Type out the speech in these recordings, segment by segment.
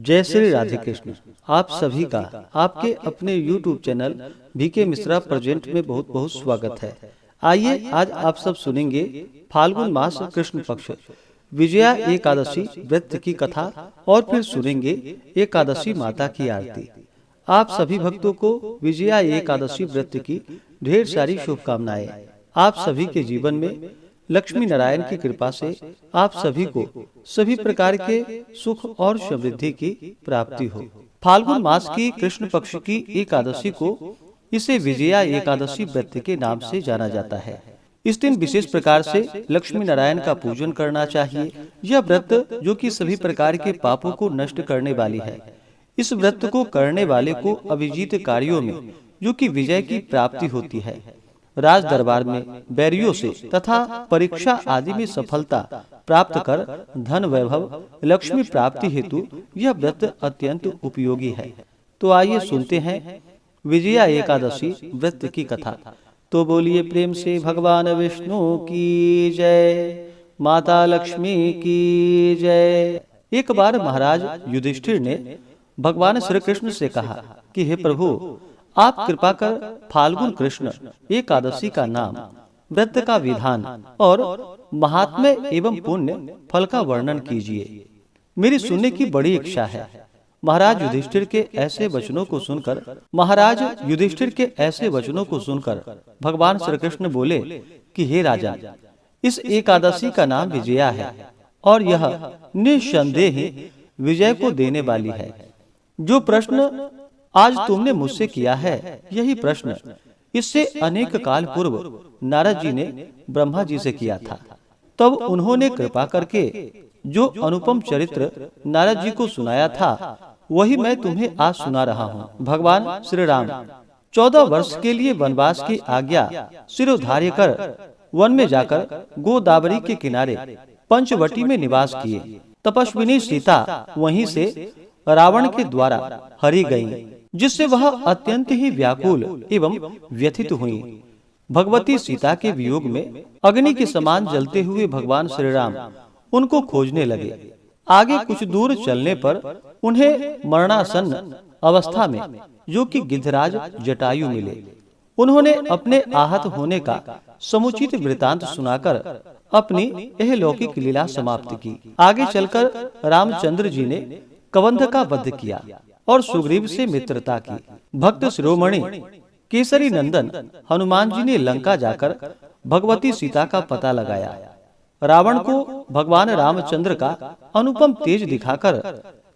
जय श्री राधे कृष्ण। आप सभी का आपके अपने YouTube channel VK Mishra present में बहुत बहुत स्वागत है। आइए आज आप सब सुनेंगे फाल्गुन मास कृष्ण पक्ष विजया एकादशी व्रत की कथा और फिर सुनेंगे एकादशी माता की आरती। आप सभी भक्तों को विजया एकादशी व्रत की ढेर सारी शुभकामनाएं। आप सभी के जीवन में लक्ष्मी नारायण की कृपा से आप सभी को सभी प्रकार के सुख और समृद्धि की प्राप्ति हो। फाल्गुन मास की कृष्ण पक्ष की एकादशी को इसे विजया एकादशी व्रत के नाम से जाना जाता है। इस दिन विशेष प्रकार से लक्ष्मी नारायण का पूजन करना चाहिए। यह व्रत जो कि सभी प्रकार के पापों को नष्ट करने वाली है। इस व्रत को करने वाले को अभिजीत कार्यों में जो कि विजय की प्राप्ति होती है। राज दरबार में बैरियों से तथा परीक्षा आदि में सफलता प्राप्त कर धन वैभव लक्ष्मी प्राप्ति हेतु यह व्रत अत्यंत उपयोगी है। तो आइए सुनते हैं विजया एकादशी व्रत की कथा। तो बोलिए प्रेम से भगवान विष्णु की जय, माता लक्ष्मी की जय। एक बार महाराज युधिष्ठिर ने भगवान श्री कृष्ण से कहा कि हे प्रभु, आप कृपा कर फाल्गुन कृष्ण एकादशी का नाम, व्रत का विधान और महात्म्य एवं पुण्य फल का वर्णन कीजिए। मेरी सुनने की बड़ी इच्छा है। महाराज युधिष्ठिर के ऐसे वचनों को सुनकर भगवान श्री कृष्ण बोले कि हे राजा, इस एकादशी का नाम विजया है और यह निस्संदेह विजय को देने वाली है। जो प्रश्न आज तुमने मुझसे किया है, यही प्रश्न इससे अनेक काल पूर्व नारद जी ने ब्रह्मा जी से किया था। तब उन्होंने कृपा करके जो अनुपम चरित्र नारद जी को सुनाया था, वही मैं तुम्हें आज सुना रहा हूँ। भगवान श्री राम 14 वर्ष के लिए वनवास की आज्ञा शिरोधार्य कर वन में जाकर गोदावरी के किनारे पंचवटी में निवास किए। तपस्विनी सीता वहीं से रावण के द्वारा हरी गयी, जिससे वह अत्यंत ही व्याकुल एवं व्यथित हुई। भगवती सीता के वियोग में अग्नि के समान जलते हुए भगवान श्री राम उनको खोजने लगे। आगे कुछ दूर चलने पर उन्हें मरणासन्न अवस्था में जो कि गिद्धराज जटायु मिले। उन्होंने अपने आहत होने का समुचित वृतांत सुनाकर अपनी यह लौकिक लीला समाप्त की। आगे चलकर रामचंद्र जी ने कबंध का वध किया और सुग्रीव से मित्रता की। भक्त शिरोमणि केसरी नंदन हनुमान जी ने लंका जाकर भगवती सीता का पता लगाया। रावण को भगवान रामचंद्र का अनुपम तेज दिखाकर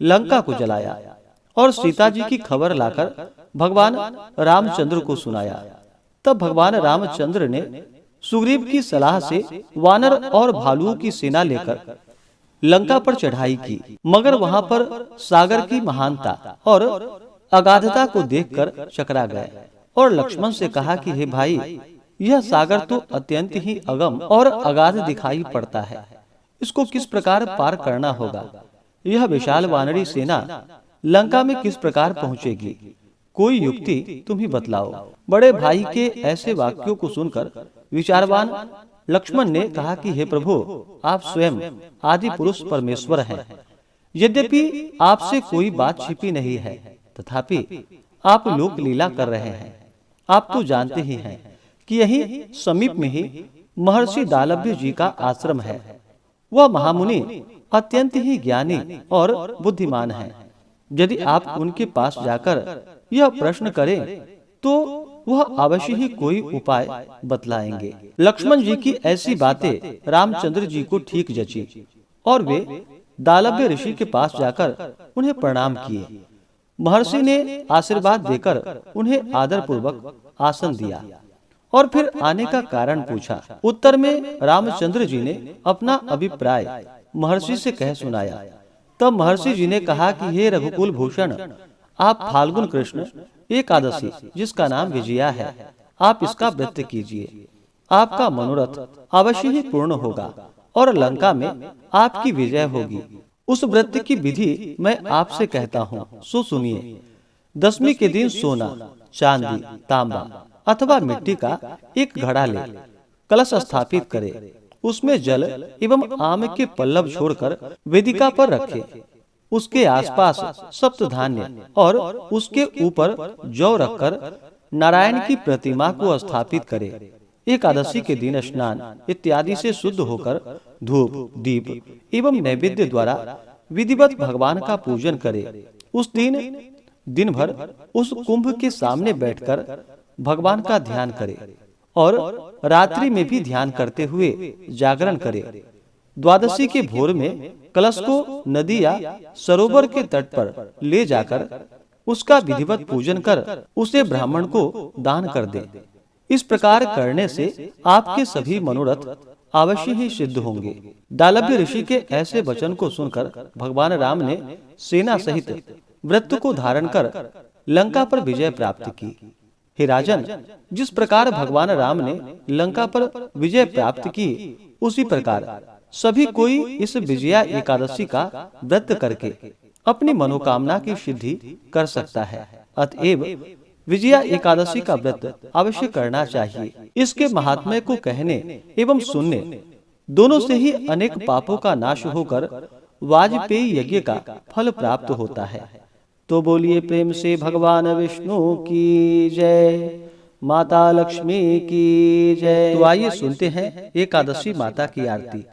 लंका को जलाया और सीता जी की खबर लाकर भगवान रामचंद्र को सुनाया। तब भगवान रामचंद्र ने सुग्रीव की सलाह से वानर और भालुओं की सेना लेकर लंका पर चढ़ाई की, मगर वहां पर सागर की महानता और अगाधता को देखकर चकरा गए और लक्ष्मण से कहा कि हे भाई, यह सागर तो अत्यंत ही अगम और अगाध दिखाई पड़ता है। इसको किस प्रकार पार करना होगा? यह विशाल वानरी सेना लंका में किस प्रकार पहुंचेगी? कोई युक्ति तुम ही बतलाओ। बड़े भाई के ऐसे वाक्यों को सुनकर विचारवान लक्ष्मण ने कहा कि हे प्रभु, आप स्वयं आदि पुरुष परमेश्वर हैं। यद्यपि आपसे कोई बात छिपी नहीं है, तथापि आप लोक लीला कर रहे हैं। आप तो जानते ही हैं कि यही समीप में ही महर्षि दालभ्य जी का आश्रम है। वह महामुनि अत्यंत ही ज्ञानी और बुद्धिमान हैं। यदि आप उनके पास जाकर यह प्रश्न करें तो वह अवश्य ही कोई उपाय बतलाएंगे। लक्ष्मण जी की ऐसी बातें रामचंद्र जी को ठीक जची और वे दालभ्य ऋषि के पास जाकर उन्हें प्रणाम किए। महर्षि ने आशीर्वाद देकर उन्हें आदर पूर्वक आसन दिया और फिर आने का कारण पूछा। उत्तर में रामचंद्र जी ने अपना अभिप्राय महर्षि से कह सुनाया। तब महर्षि जी ने कहा कि हे रघुकुल भूषण, आप फाल्गुन कृष्ण एकादशी, जिसका नाम विजया है, आप इसका व्रत कीजिए। आपका मनोरथ अवश्य ही पूर्ण होगा और लंका में आपकी विजय होगी। उस व्रत की विधि मैं आपसे कहता हूँ, सो सुनिए। दशमी के दिन सोना, चांदी, तांबा अथवा मिट्टी का एक घड़ा ले कलश स्थापित करे। उसमें जल एवं आम के पल्लव छोड़कर वेदिका पर रखे। उसके आसपास सप्तधान्य और उसके ऊपर जौ रखकर नारायण की प्रतिमा को स्थापित करे। एकादशी के दिन स्नान इत्यादि से शुद्ध होकर धूप, दीप एवं नैवेद्य द्वारा विधिवत भगवान का पूजन करे। उस दिन भर उस कुंभ के सामने बैठकर भगवान का ध्यान करे और रात्रि में भी ध्यान करते हुए जागरण करे। द्वादशी के भोर में कलश को नदी या सरोवर के तट पर ले जाकर उसका विधिवत पूजन कर उसे ब्राह्मण को दान कर दे। इस प्रकार करने से आपके सभी मनोरथ अवश्य ही सिद्ध होंगे। दालभ्य ऋषि के ऐसे वचन को सुनकर भगवान राम ने सेना सहित व्रत को धारण कर लंका पर विजय प्राप्त की। हे राजन, जिस प्रकार भगवान राम ने लंका पर विजय प्राप्त की, उसी प्रकार सभी कोई इस विजया एकादशी का व्रत करके अपनी मनोकामना की सिद्धि कर सकता है। अतएव विजया एकादशी का व्रत अवश्य करना चाहिए। इसके महात्म्य को कहने एवं सुनने दोनों से ही अनेक पापों का नाश होकर वाजपेयी यज्ञ का फल प्राप्त होता है। तो बोलिए प्रेम से भगवान विष्णु की जय, माता लक्ष्मी की जय। तो आइए सुनते हैं एकादशी माता की आरती।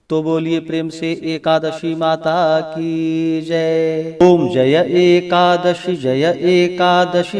तो बोलिए प्रेम से एकादशी माता की जय। ओम जय एकादशी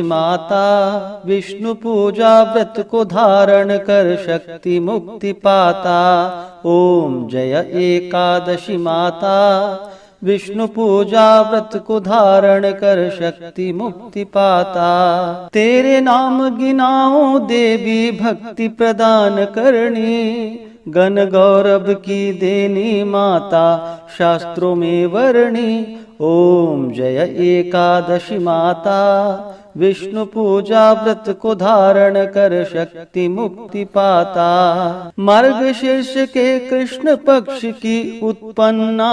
माता, विष्णु पूजा व्रत को धारण कर शक्ति मुक्ति पाता। ओम जय एकादशी माता, विष्णु पूजा व्रत को धारण कर शक्ति मुक्ति पाता। तेरे नाम गिनाओ देवी भक्ति प्रदान करनी, गण गौरव की देनी माता शास्त्रों में वर्णी। ओम जय एकादशी माता, विष्णु पूजा व्रत को धारण कर शक्ति मुक्ति पाता। मार्गशीर्ष के कृष्ण पक्ष की उत्पन्ना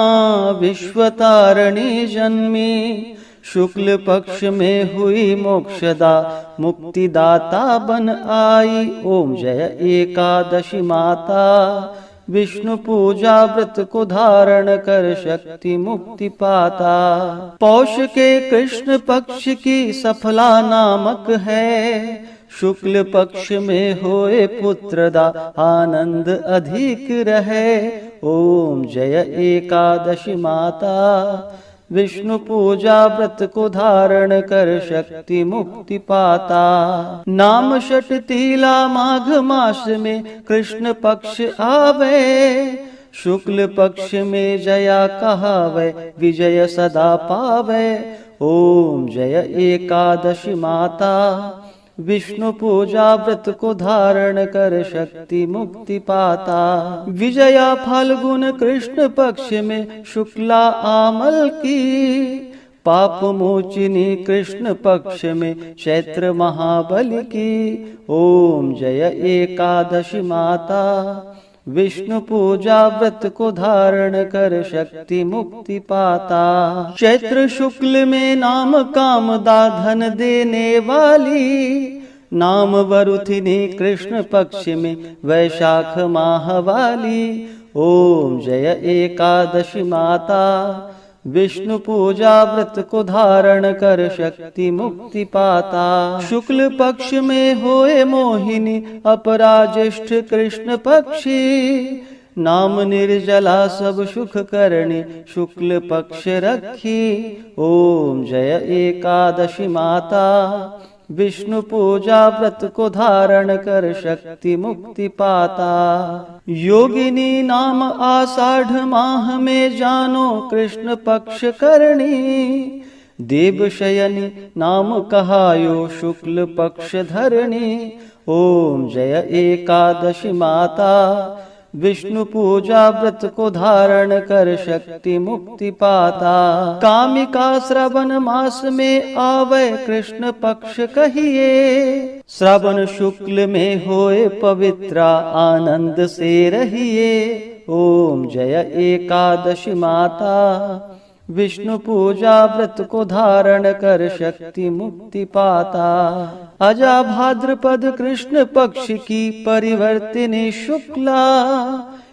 विश्वतारिणी जन्मी, शुक्ल पक्ष में हुई मोक्षदा मुक्तिदाता बन आई। ओम जय एकादशी माता, विष्णु पूजा व्रत को धारण कर शक्ति मुक्ति पाता। पौष के कृष्ण पक्ष की सफला नामक है, शुक्ल पक्ष में होए पुत्रदा आनंद अधिक रहे। ओम जय एकादशी माता, विष्णु पूजा व्रत को धारण कर शक्ति मुक्ति पाता। नाम षट तीला माघ मास में कृष्ण पक्ष आवे, शुक्ल पक्ष में जया कहावे विजय सदा पावे। ओम जय एकादशी माता, विष्णु पूजा व्रत को धारण कर शक्ति मुक्ति पाता। विजया फाल्गुन कृष्ण पक्ष में शुक्ला आमल की, पाप मोचिनी कृष्ण पक्ष में चैत्र महाबल की। ओम जय एकादशी माता, विष्णु पूजा व्रत को धारण कर शक्ति मुक्ति पाता। चैत्र शुक्ल में नाम कामदा धन देने वाली, नाम वरुथिनी कृष्ण पक्ष में वैशाख माह वाली। ओम जय एकादशी माता, विष्णु पूजा व्रत को धारण कर शक्ति मुक्ति पाता। शुक्ल पक्ष में होए मोहिनी अपराज्येष्ठ कृष्ण पक्षी, नाम निर्जला सब सुख करणी शुक्ल पक्ष रखी। ओम जय एकादशी माता, विष्णु पूजा व्रत को धारण कर शक्ति मुक्ति पाता। योगिनी नाम आषाढ़ माह में जानो कृष्ण पक्ष करणी, देव शयनी नाम कहायो शुक्ल पक्ष धरणी। ओम जय एकादशी माता, विष्णु पूजा व्रत को धारण कर शक्ति मुक्ति पाता। कामिका श्रवण मास में आवे कृष्ण पक्ष कहिए, श्रवण शुक्ल में होए पवित्रा आनंद से रहिए। ओम जय एकादशी माता, विष्णु पूजा व्रत को धारण कर शक्ति मुक्ति पाता। अजा भाद्रपद कृष्ण पक्ष की परिवर्तिनी शुक्ला,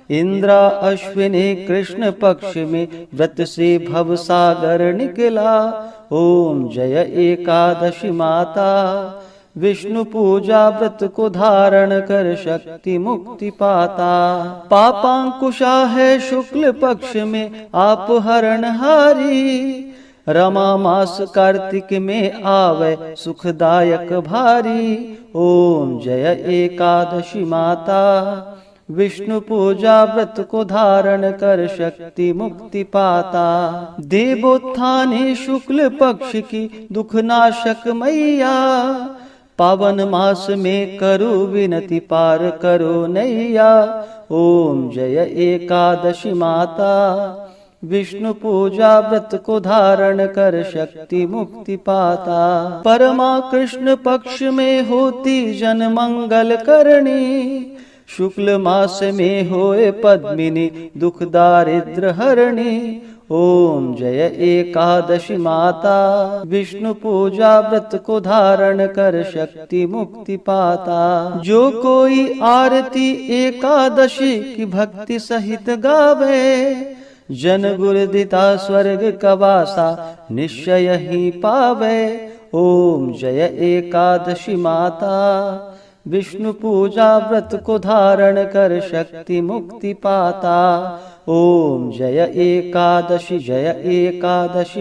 इंद्र अश्विनी कृष्ण पक्ष में व्रत से भव सागर निकला। ओम जय एकादशी माता, विष्णु पूजा व्रत को धारण कर शक्ति मुक्ति पाता। पापांकुशा है शुक्ल पक्ष में आप हरणहारी, रमा मास कार्तिक में आवे सुखदायक भारी। ओम जय एकादशी माता, विष्णु पूजा व्रत को धारण कर शक्ति मुक्ति पाता। देवोत्थानी शुक्ल पक्ष की दुखनाशक मैया, पावन मास में करो विनति पार करो नैया। ओम जय एकादशी माता, विष्णु पूजा व्रत को धारण कर शक्ति मुक्ति पाता। परमा कृष्ण पक्ष में होती जन मंगल करणी, शुक्ल मास में होए पद्मिनी दुख दारिद्र हरणी। ओम जय एकादशी माता, विष्णु पूजा व्रत को धारण कर शक्ति मुक्ति पाता। जो कोई आरती एकादशी की भक्ति सहित गावे, जन गुरुदिता स्वर्ग कवासा निश्चय ही पावे। ओम जय एकादशी माता, विष्णु पूजा व्रत को धारण कर शक्ति मुक्ति पाता। ओम जय एकादशी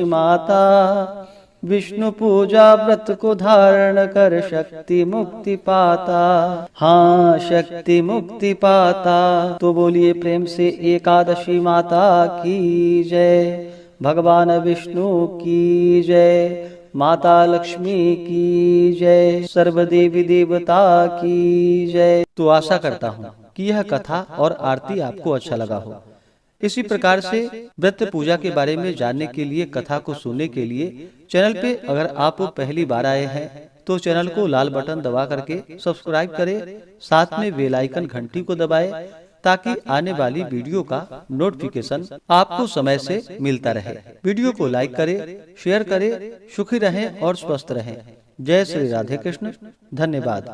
माता, विष्णु पूजा व्रत को धारण कर शक्ति मुक्ति पाता। हाँ, शक्ति मुक्ति पाता। तो बोलिए प्रेम से एकादशी माता की जय, भगवान विष्णु की जय, माता लक्ष्मी की जय, सर्व देवी देवता की जय। तो आशा करता हूँ कि यह कथा और आरती आपको अच्छा लगा हो। इसी प्रकार से व्रत पूजा के बारे में जानने के लिए, कथा को सुनने के लिए चैनल पे अगर आप पहली बार आए हैं तो चैनल को लाल बटन दबा करके सब्सक्राइब करें, साथ में बेल आइकन घंटी को दबाएं ताकि आने वाली वीडियो का नोटिफिकेशन आपको समय से मिलता रहे। वीडियो को लाइक करें, शेयर करें। सुखी रहें और स्वस्थ रहें। जय श्री राधे कृष्ण। धन्यवाद।